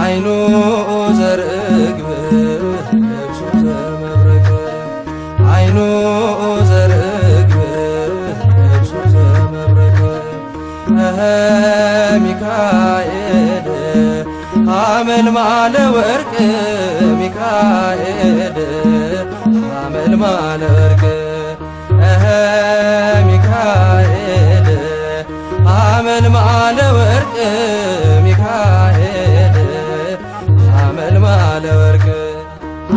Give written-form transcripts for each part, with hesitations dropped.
አይኑ ዘርግብ ልብሱ ዘመብረቅ አይኑ ዘርግብ ልብሱ ዘመብረቅ ሚካኤል ሐመልማለ ወርቅ ሚካኤል ሐመልማለ ወርቅ ሚካኤል ሐመልማለ ወርቅ ሚካኤል ሐመልማለ ወርቅ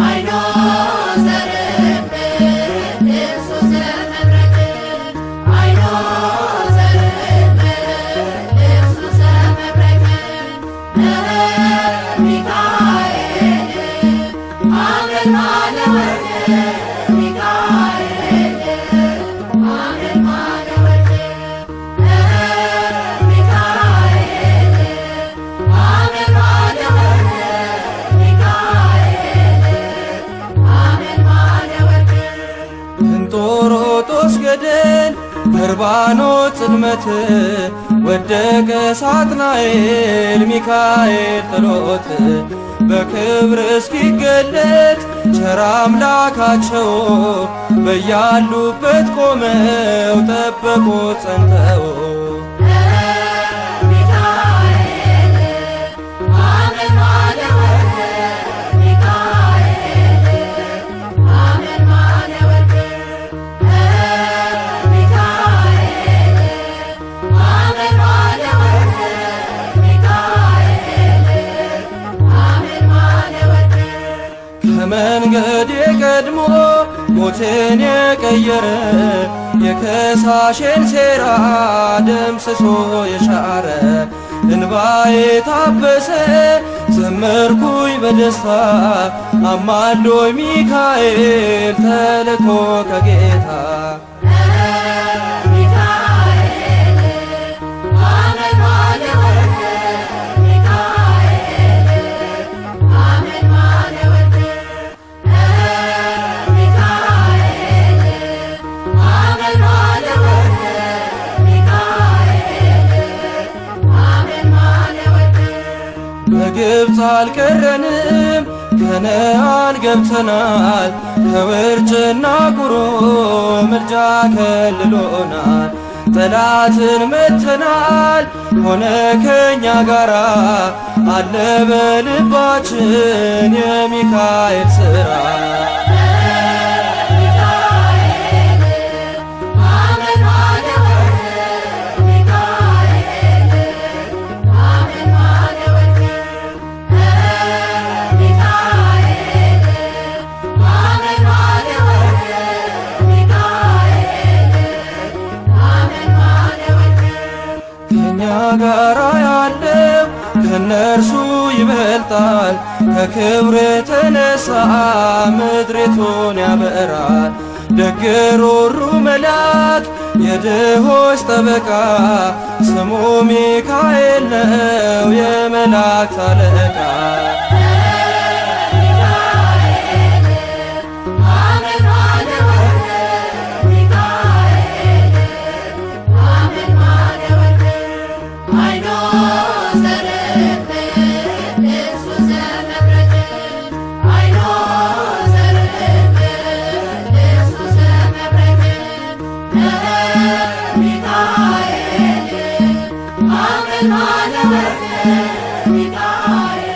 አይኖ ዘርግብ ልብሱ ዘመብረቅ አይኖ ዘርግብ ልብሱ ዘመብረቅ ሚካኤል ሐመልማለ ወርቅ ሚካኤል ሐመልማለ ወርቅ ሚካኤል ሐመልማለ ወርቅ ሚካኤል ሐመልማለ ወርቅ እንጦሮጦስ ገደል በርባኖስ ጽልመት ወደቀ ሳጥናኤል ሚካኤል ጥሎት በክብር እስኪገለጥ ቸር አምላካቸው በያሉበት ቆመው ጠበቁት ጸንተው ሚካኤል ሐመልማለ ወርቅ ሚካኤል ሐመልማለ ወርቅ ሚካኤል ሐመልማለ ወርቅ ሚካኤል ሐመልማለ ወርቅ ከመንገዴ ቀድሞ ሞቴን የቀየረ የከሳሼን ሴራ ደምስሶ የሻረ እንባዬ ታበሰ ዘመርኩኝ በደስታ አማልዶኝ ሚካኤል ተልኮ ከጌታ ሚካኤል ሐመልማለ ወርቅ ሚካኤል ሐመልማለ ወርቅ ሚካኤል ሐመልማለ ወርቅ ሚካኤል ሐመልማለ ወርቅ በግብፅ አልቀረንም ከነዓን ገብተናል ከውርጭና ቁሮ ምልጃ ከልሎናል ጠላትን መትተናል ሆነ ከኛ ጋራ አለ በልባችን የሚካኤል ሥራ ሚካኤል ሐመልማለ ወርቅ ሚካኤል ሐመልማለ ወርቅ ሚካኤል ሐመልማለ ወርቅ ሚካኤል ሐመልማለ ወርቅ ከኛ ጋራ ያለው ከነርሱ ይበልጣል ከክብር የተነሳ ምድሪቱን ያበራል ደግ ሩሩ መልአክ የድሆች ጠበቃ ስሙ ሚካኤል ነው የመላእክት አለቃ ሚካኤል ሐመልማለ ወርቅ ሚካኤል ሐመልማለ ወርቅ አይኖ ዘርግብ ልብሱ ዘመብረቅ አይኖ ዘርግብ ልብሱ ዘመብረቅ ሚካኤል ሐመልማለ ወርቅ ሚካኤል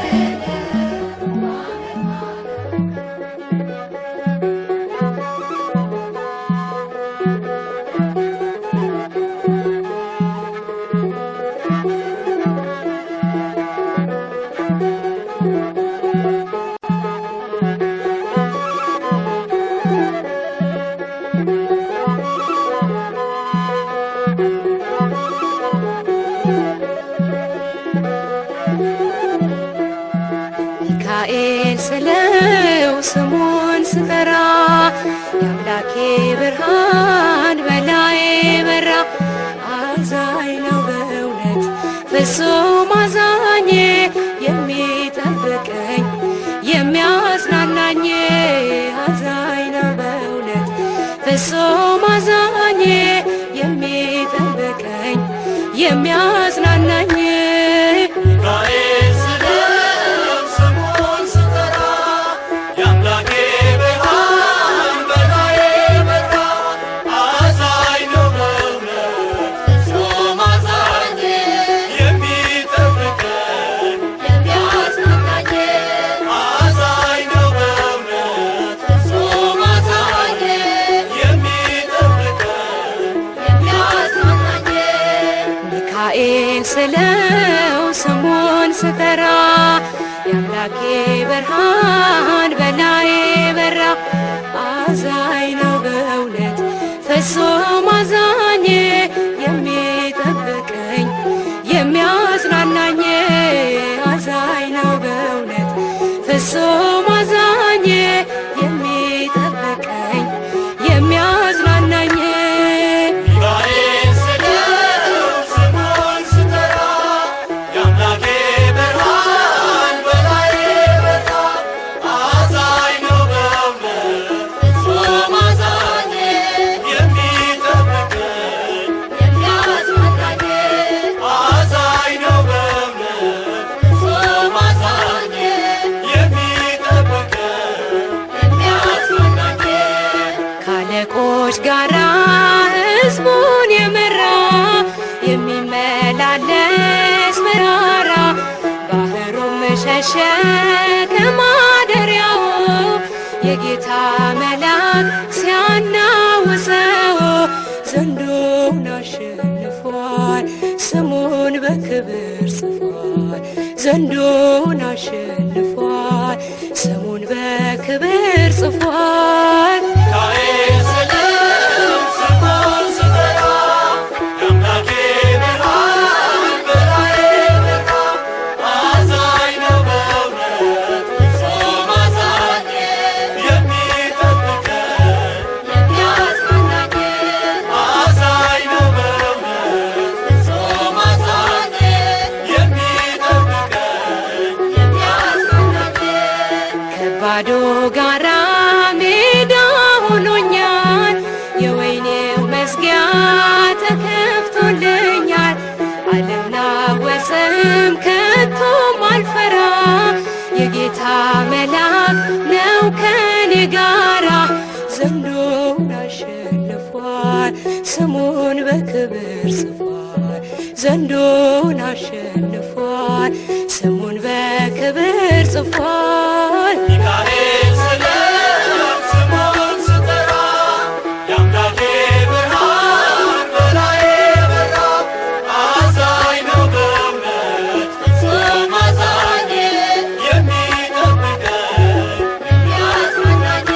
ሚካኤል ስለው ስሙን ስጠራ የአምላኬ ብርሃን በላዬ በራ አዛኝ ነው በእውነት ፍጹም አዛኝ የሚጠብቀኝ የሚያጽናናኝ አዛኝ ነው በእውነት ፍጹም አዛኝ የሚጠብቀኝ የሚያጽናናኝ ሚካኤል ስለው ስጠራ የአምላኬ ብርሃን በላዬ በራ። አዛኝ ነው በእውነት ፍጹም አዛኝ የሚጠብቀኝ የሚያጽናናኝ አዛኝ ነው በእውነት ፍጹም አዛኝ የሚጠብቀኝ የሚያጽናናኝ ሚካኤል ስለው ስሙን ስጠራ የአምላኬ ብርሃን በላዬ በራ። አዛኝ ነው በእውነት ፍጹም አዛኝ የሚጠብቀኝ የሚያጽናናኝ አዛኝ ነው በእውነት ፍጹም አዛኝ የሚጠብቀኝ የሚያጽናናኝ ካለቆች ጋራ ሕዝቡን የመራ የሚመላለስ መራራ ባህሩም ሸሸ ከማደሪያው የጌታ መልአክ ሲያናውፀው ዘንዶውን አሸንፏል ስሙን በክብር ጽፏል። ዘንዶውን አሸንፏል ስሙን በክብር ጽፏል። ሚካኤል ስለው ስሙን ስጠራ የአምላኬ ብርሃን በላዬ በራ። አዛኝ ነው በእውነት ፍጹም አዛኝ የሚጠብቀኝ የሚያጽናናኝ አዛኝ ነው በእውነት ፍጹም አዛኝ የሚጠብቀኝ የሚያጽናናኝ ከባዶ ጋራ ሜዳ ሆኖኛል የወይኔው መዝጊያ ተከፍቶልኛል። አልናወጽም ከቶም አልፈራ የጌታ መልአክ ነው ከኔ ጋራ። ዘንዶውን አሸንፏል ስሙን በክብር ጽፏል። ዘንዶውን አሸንፏል ስሙን በክብር ጽፏል። ሚካኤል ስለው ስሙን ስጠራ የአምላኬ ብርሃን በላዬ በራ። አዛኝ ነው በእውነት ፍጹም አዛኝ የሚጠብቀኝ የሚያጽናናኝ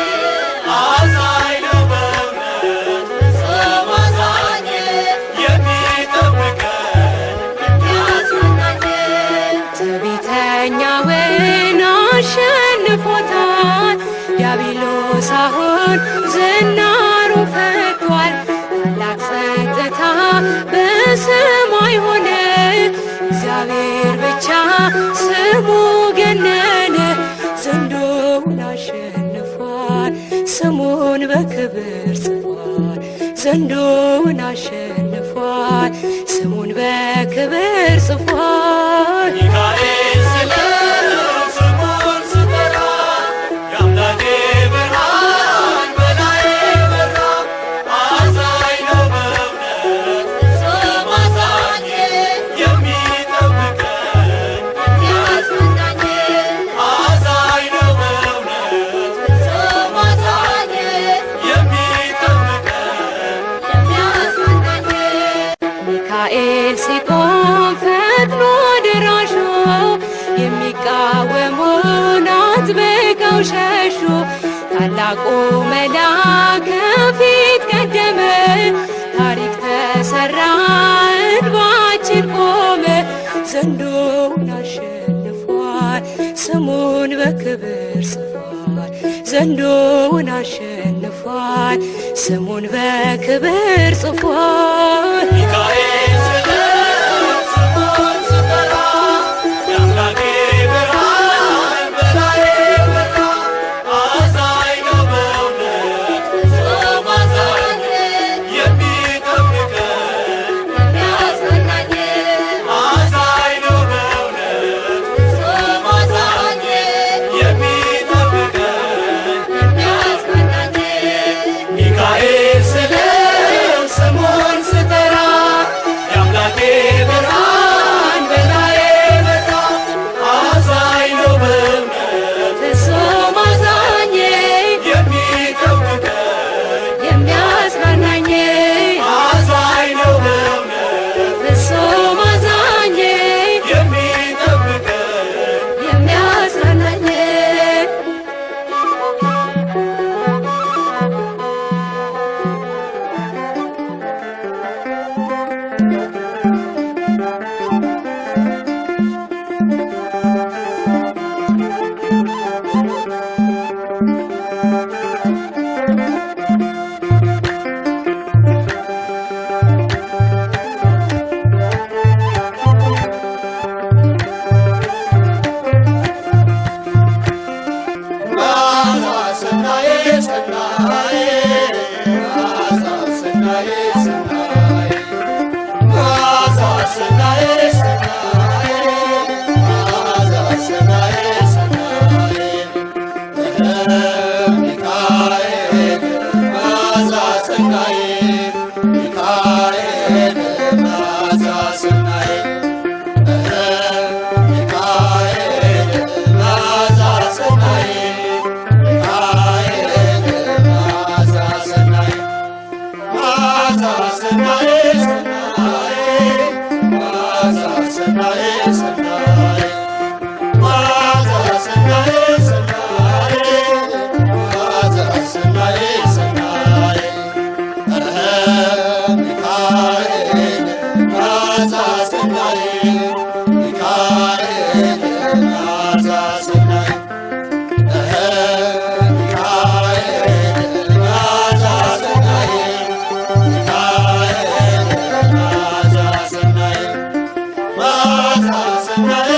አዛኝ ነው በእውነት ፍጹም አዛኝ የሚጠብቀኝ የሚያጽናናኝ ትዕቢተኛውን አሸንፎታል ዲያብሎስ አሁን ዝናሩ ፈቷል። ታላቅ ጸጥታ በሰማይ ሆነ እግዚአብሔር ብቻ ስሙ ገነነ። ዘንዶውን አሸንፏል ስሙን በክብር ጽፏል። ዘንዶውን አሸንፏል ስሙን በክብር ጽፏል። ሚካኤል ስለው ስሙን ስጠራ የአምላኬ ብርሃን በላዬ በራ። አዛኝ ነው በእውነት ፍጹም አዛኝ የሚጠብቀኝ የሚያጽናናኝ አዛኝ ነው በእውነት ፍጹም አዛኝ የሚጠብቀኝ የሚያጽናናኝ ሚካኤል ሲቆም ፈጥኖ ደራሹ የሚቃወሙን አጥብቀው ሸሹ። ታላቁ መልአክ ከፊት ቀደመ ታሪክ ተሰራ እንባችን ቆመ። ዘንዶውን አሸንፏል ስሙን በክብር ጽፏል። ዘንዶውን አሸንፏል ስሙን በክብር ጽፏል። ሚካኤል ስለው ስሙን ስጠራ የአምላኬ ብርሃን በላዬ በራ። አዛኝ ነው በእውነት ፍጹም አዛኝ የሚጠብቀኝ የሚያጽናናኝ አዛኝ ነው በእውነት ፍጹም አዛኝ የሚጠብቀኝ የሚያጽናናኝ ሚካኤል ስለው ስሙን ስጠራ ሰናይ